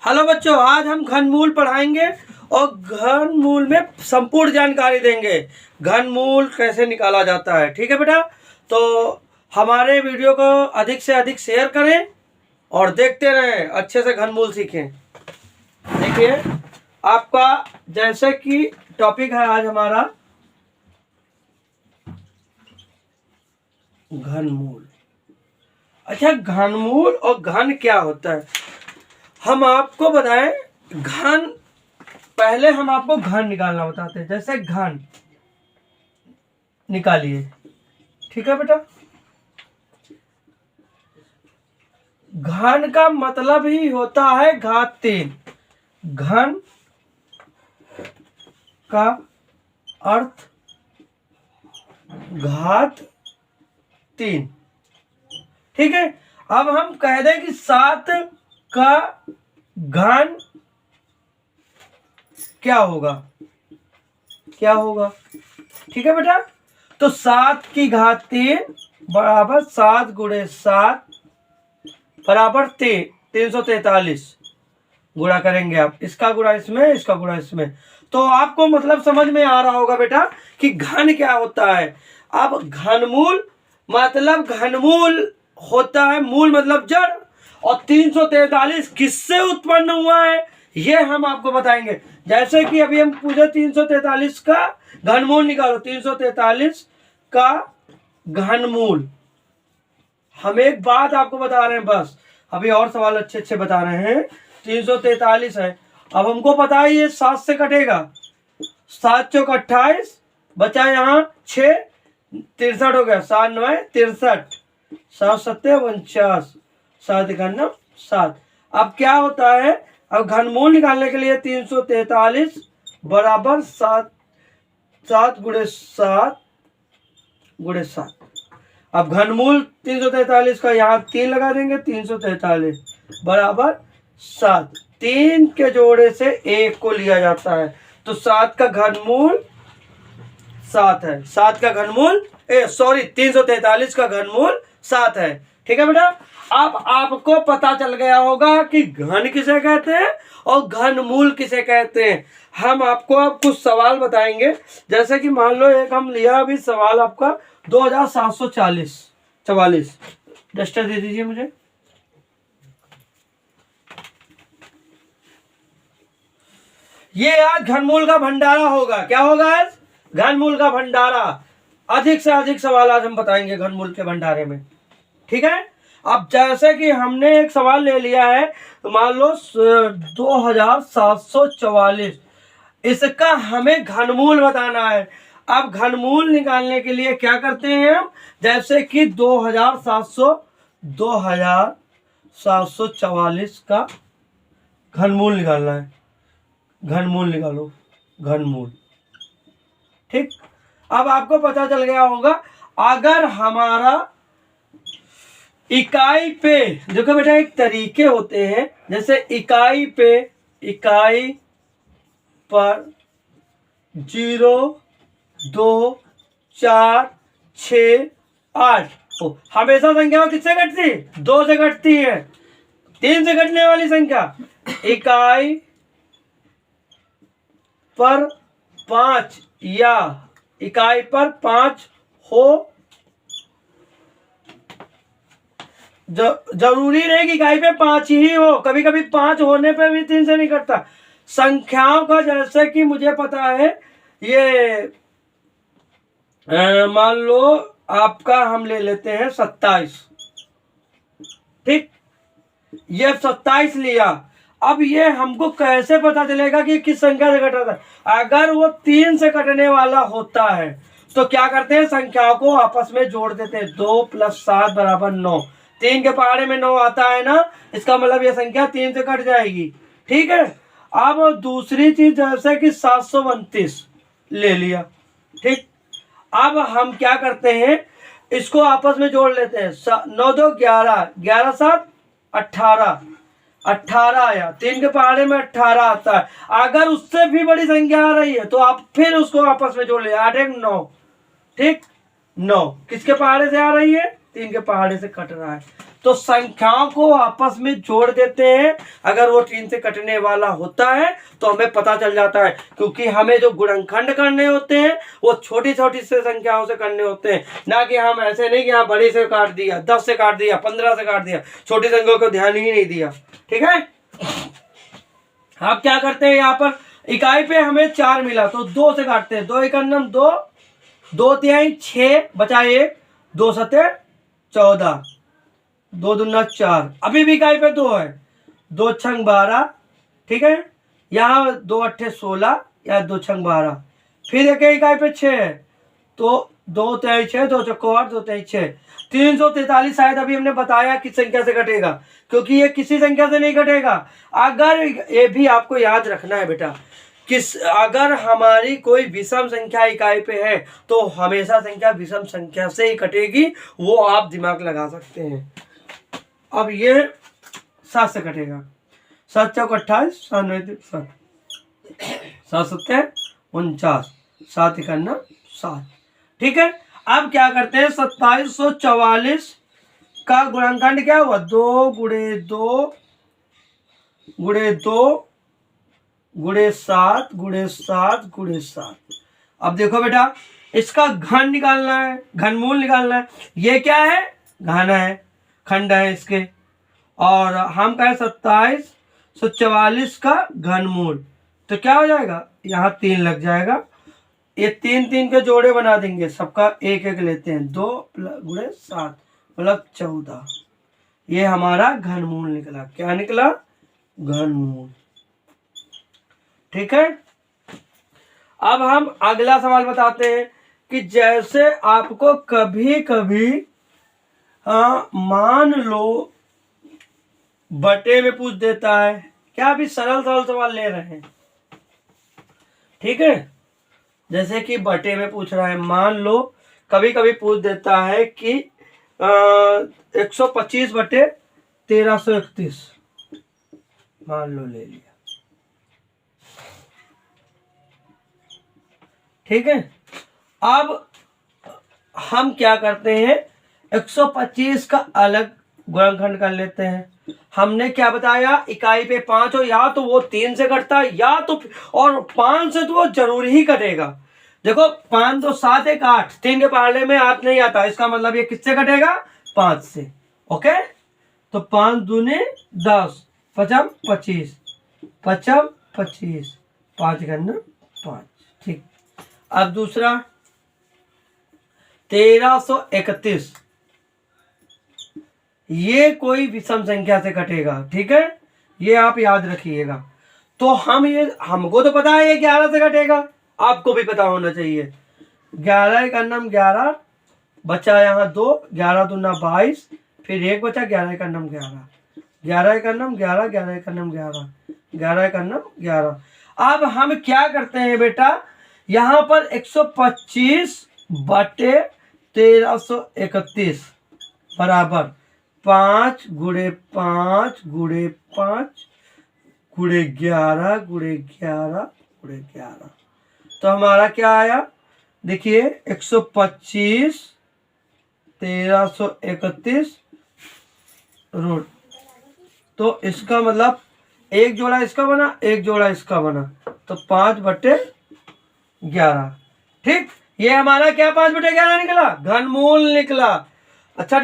Hello बच्चों, आज हम घनमूल पढ़ाएंगे और घनमूल में संपूर्ण जानकारी देंगे। घनमूल कैसे निकाला जाता है, ठीक है बेटा। तो हमारे वीडियो को अधिक से अधिक शेयर करें और देखते रहें, अच्छे से घनमूल सीखें। देखिए आपका जैसे कि टॉपिक है आज हमारा घनमूल। अच्छा, घनमूल और घन क्या होता है हम आपको बताएं। घन, पहले हम आपको घन निकालना बताते हैं। जैसे घन निकालिए, ठीक है बेटा। घन का मतलब ही होता है घात 3। घन का अर्थ घात 3, ठीक है। अब हम कह दें कि 7 का घन क्या होगा, क्या होगा, ठीक है बेटा। तो 7 की घात 3 बराबर 7 गुणे 7 बराबर 343। गुणा करेंगे आप, इसका गुणा इसमें, इसका गुणा इसमें। तो आपको मतलब समझ में आ रहा होगा बेटा कि घन क्या होता है। अब घनमूल मतलब घनमूल होता है, मूल मतलब जड़, और 343 किससे उत्पन्न हुआ है ये हम आपको बताएंगे। जैसे कि अभी हम पूछे 343 का घनमूल निकालो। 343 का घनमूल, हम एक बात आपको बता रहे हैं, बस अभी और सवाल अच्छे अच्छे बता रहे हैं। 343 है। अब हमको पता है ये 7 से कटेगा, 7 चौक 28, बचा यहाँ 6, 63 हो गया, 7 9 63, 7 7 49, 7 91 7। अब क्या होता है, अब घनमूल निकालने के लिए 343 बराबर 7 गुणे 7 गुणे 7। अब घनमूल 343 का यहाँ 3 लगा देंगे, 343 बराबर 7। 3 के जोड़े से 1 को लिया जाता है, तो 7 का घनमूल 7 है। 7 का घनमूल 343 का घनमूल 7 है, ठीक है बेटा। अब आपको पता चल गया होगा कि घन किसे कहते हैं और घनमूल किसे कहते हैं। हम आपको अब कुछ सवाल बताएंगे। जैसे कि मान लो एक हम लिया अभी सवाल आपका 2744। डस्टर दे दीजिए मुझे। ये आज घनमूल का भंडारा होगा। क्या होगा आज? घनमूल का भंडारा। अधिक से अधिक सवाल आज हम बताएंगे घनमूल के भंडारे में, ठीक है। अब जैसे कि हमने एक सवाल ले लिया है, तो मान लो 2744, इसका हमें घनमूल बताना है। अब घनमूल निकालने के लिए क्या करते हैं हम, जैसे कि 2744 का घनमूल निकालना है। घनमूल निकालो, घनमूल, ठीक। अब आपको पता चल गया होगा, अगर हमारा इकाई पे, देखो बेटा एक तरीके होते हैं, जैसे इकाई पर 0 2 4 6 8, हमेशा संख्या किससे घटती? 2 से घटती है। 3 से घटने वाली संख्या इकाई पर 5 या इकाई पर 5 हो, जरूरी नहीं कि इकाई पे 5 ही हो, कभी कभी 5 होने पे भी 3 से नहीं कटता। संख्याओं का जैसे कि मुझे पता है, ये मान लो आपका हम ले लेते हैं 27, ठीक। ये 27 लिया। अब ये हमको कैसे पता चलेगा कि किस संख्या से कट रहा था? अगर वो 3 से कटने वाला होता है तो क्या करते हैं, संख्याओं को आपस में जोड़ देते हैं। 2 + 7 बराबर 9। 3 के पहाड़े में 9 आता है ना, इसका मतलब ये संख्या 3 से कट जाएगी, ठीक है। अब दूसरी चीज जैसे कि 732 ले लिया, ठीक। अब हम क्या करते हैं, इसको आपस में जोड़ लेते हैं। 9 2 11, 11 7 18, 18 आया। 3 के पहाड़े में 18 आता है। अगर उससे भी बड़ी संख्या आ रही है तो आप फिर उसको आपस में जोड़ ले। 8 1 9, ठीक। 9 किसके पहाड़े से आ रही है? 3 के पहाड़े से कट रहा है। तो संख्याओं को आपस में जोड़ देते हैं। अगर वो 3 से कटने वाला होता है तो हमें पता चल जाता है, क्योंकि हमें जो गुणनखंड करने होते हैं वो छोटी छोटी से संख्याओं से करने होते हैं, ना कि हम ऐसे नहीं कि यहाँ बड़ी से काट दिया, 10 से काट दिया, 15 से काट दिया, छोटी संख्याओं को ध्यान ही नहीं दिया। ठीक है, आप क्या करते हैं, यहाँ पर इकाई पे हमें 4 मिला तो 2 से काटते हैं। 2 एकम 2, 2 तिहाई 6 बचा 1, 2 सते 14, 2 दूना 4, अभी भी इकाई पे 2 है, 2 छंग 12। ठीक है, यहाँ 2 अट्ठे 16 या 2 छंग 12, फिर एक इकाई पे 6 है तो 2 तिहाई 6, 2 चौको 8, 2 तिहाई 6, 343 शायद अभी हमने बताया किस संख्या से कटेगा, क्योंकि ये किसी संख्या से नहीं कटेगा। अगर ये भी आपको याद रखना है बेटा, अगर हमारी कोई विषम संख्या इकाई पे है तो हमेशा संख्या विषम संख्या से ही कटेगी, वो आप दिमाग लगा सकते हैं। अब ये 7 से कटेगा, 7 चौक 28, 7 7 सत्ते 49, 7 इकन्ना 7। ठीक है, अब क्या करते हैं, 2744 का गुणनखंड क्या हुआ, 2 गुणे 2 गुणे 2 गुणे 7 गुणे 7 गुणे 7। अब देखो बेटा, इसका घन निकालना है, घनमूल निकालना है। ये क्या है, घन है, खंड है इसके, और हम कहें 2744 का घनमूल, तो क्या हो जाएगा, यहाँ 3 लग जाएगा। ये 3 3 के जोड़े बना देंगे, सबका 1 1 लेते हैं, 2 गुणे 7 मतलब 14। ये हमारा घनमूल निकला। क्या निकला, घनमूल। ठीक है, अब हम अगला सवाल बताते हैं कि जैसे आपको कभी कभी मान लो बटे में पूछ देता है, क्या अभी सरल सरल सवाल ले रहे हैं। ठीक है, जैसे कि बटे में पूछ रहा है, मान लो कभी कभी पूछ देता है कि 125 बटे 1331, मान लो ले लिया। ठीक है, अब हम क्या करते हैं, 125 का अलग गुणनखंड कर लेते हैं। हमने क्या बताया, इकाई पे 5 हो, या तो वो 3 से कटता है, या तो और 5 से तो वो जरूर ही कटेगा। देखो 5 2 7 1 8, 3 के पहाड़े में 8 नहीं आता, इसका मतलब ये किससे कटेगा, 5 से। ओके, तो 5 दूने 10, 5 25, 5 25, 5 गन्ना 5। ठीक, अब दूसरा 1331, ये कोई विषम संख्या से कटेगा। ठीक है, ये आप याद रखिएगा। तो हमको तो पता है ये 11 से कटेगा, आपको भी पता होना चाहिए। 11 का नाम 11 बचा, यहाँ 2, 11 दूना 22, फिर 1 बचा, 11 का नाम 11, 11 का नाम 11, 11 का नाम 11, 11 का नाम 11। अब हम क्या करते हैं बेटा, यहाँ पर 125 बटे 1331 बराबर 5 गुणे 5 गुणे 5 गुणे 11 गुणे 11 गुणे 11। तो हमारा क्या आया, देखिए 125 1331 रूट, तो इसका मतलब एक जोड़ा इसका बना, एक जोड़ा इसका बना, तो 5 बटे 11। ठीक, ये हमारा क्या 5 बटे 11 निकला, घनमूल निकला। अच्छा।